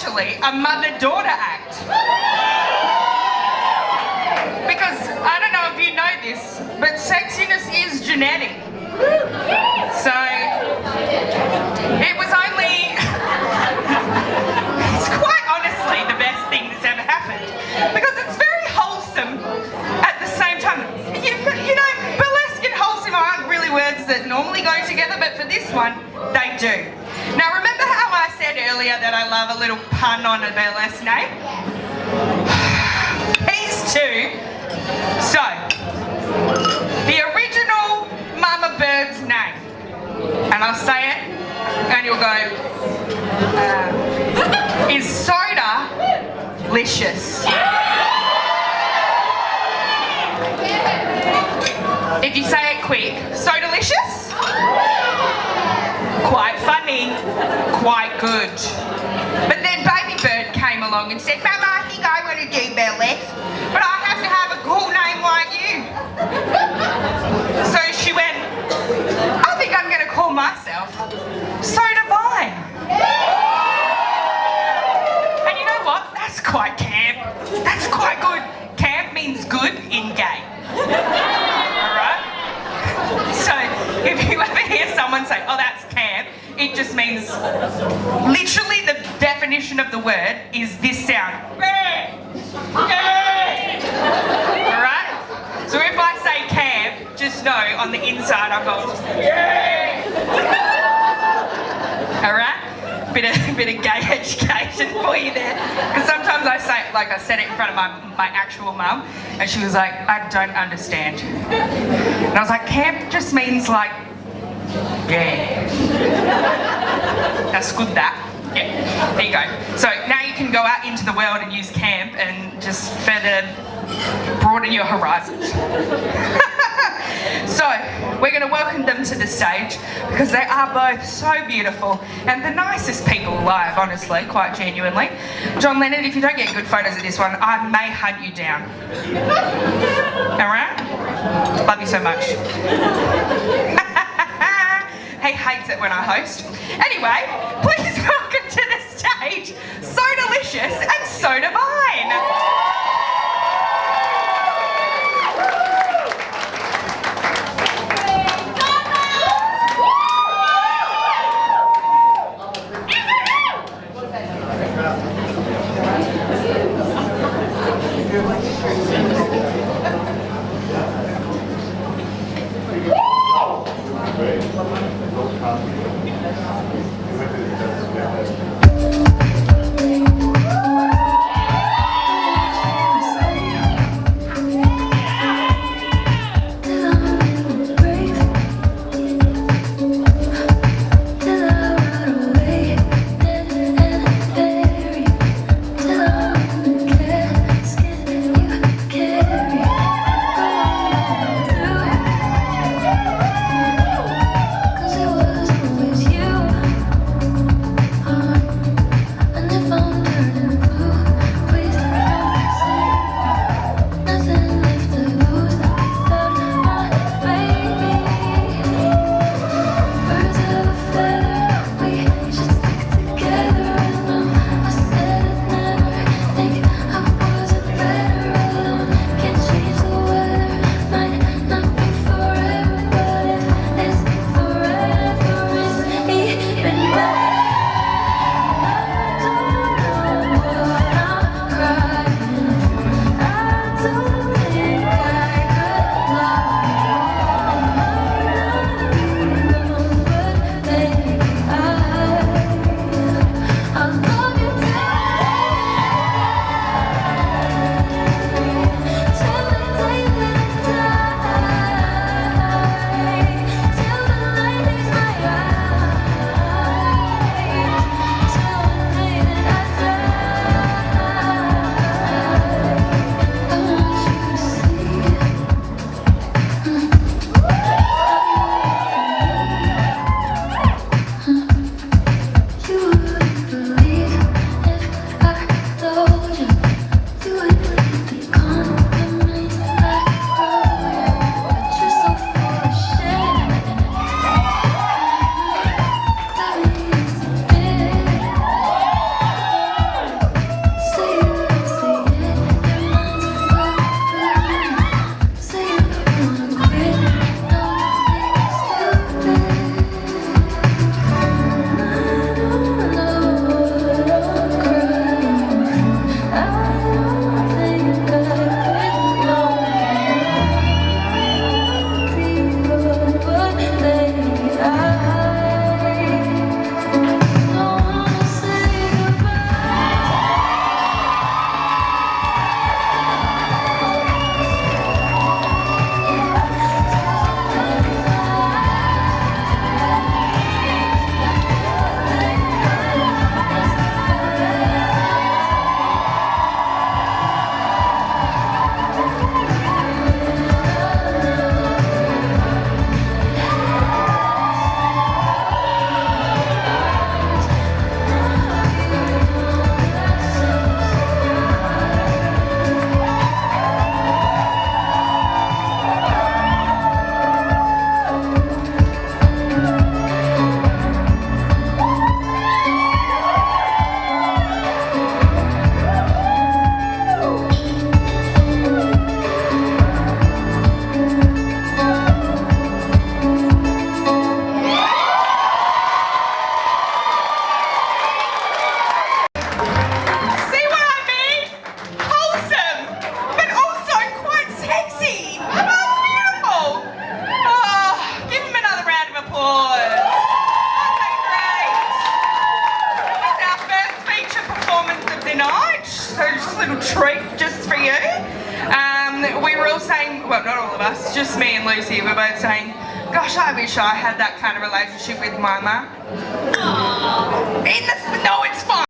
actually a mother-daughter act. Because, I don't know if you know this, but sexiness is genetic. So, it was only... It's quite honestly the best thing that's ever happened. Because it's very wholesome at the same time. You know, burlesque and wholesome aren't really words that normally go together, but for this one, they do. Now, remember how I said earlier that I love a little pun on a burlesque name? These two. So, the original Mama Bird's name. And I'll say it, and you'll go, is Soda-licious. If you say it quick, Soda-licious? Quite funny, quite good. But then Baby Bird came along and said, Mama, I think I want to do burlesque, but I have to have a cool name like you. So she went, I think I'm going to call myself Soda Vine. And you know what? That's quite camp. That's quite good. Camp means good in gay. Alright? So if you ever hear someone say, oh, that's camp, it just means, literally the definition of the word is this sound. Alright? So if I say camp, just know on the inside I'm going, alright? Bit of gay education for you there. Because sometimes I say, like I said it in front of my actual mum, and she was like, I don't understand. And I was like, camp just means like, yeah. That's good that. Yeah, there you go. So now you can go out into the world and use camp and just further broaden your horizons. So, we're going to welcome them to the stage because they are both so beautiful and the nicest people alive, honestly, quite genuinely. John Lennon, if you don't get good photos of this one, I may hunt you down. Alright? Love you so much. He hates it when I host. Anyway, please welcome to the stage Soda-licious and Soda Vine. so just a little treat just for you. We were all saying, well, not all of us, just me and Lucy, we're both saying, gosh, I wish I had that kind of relationship with my mum. No,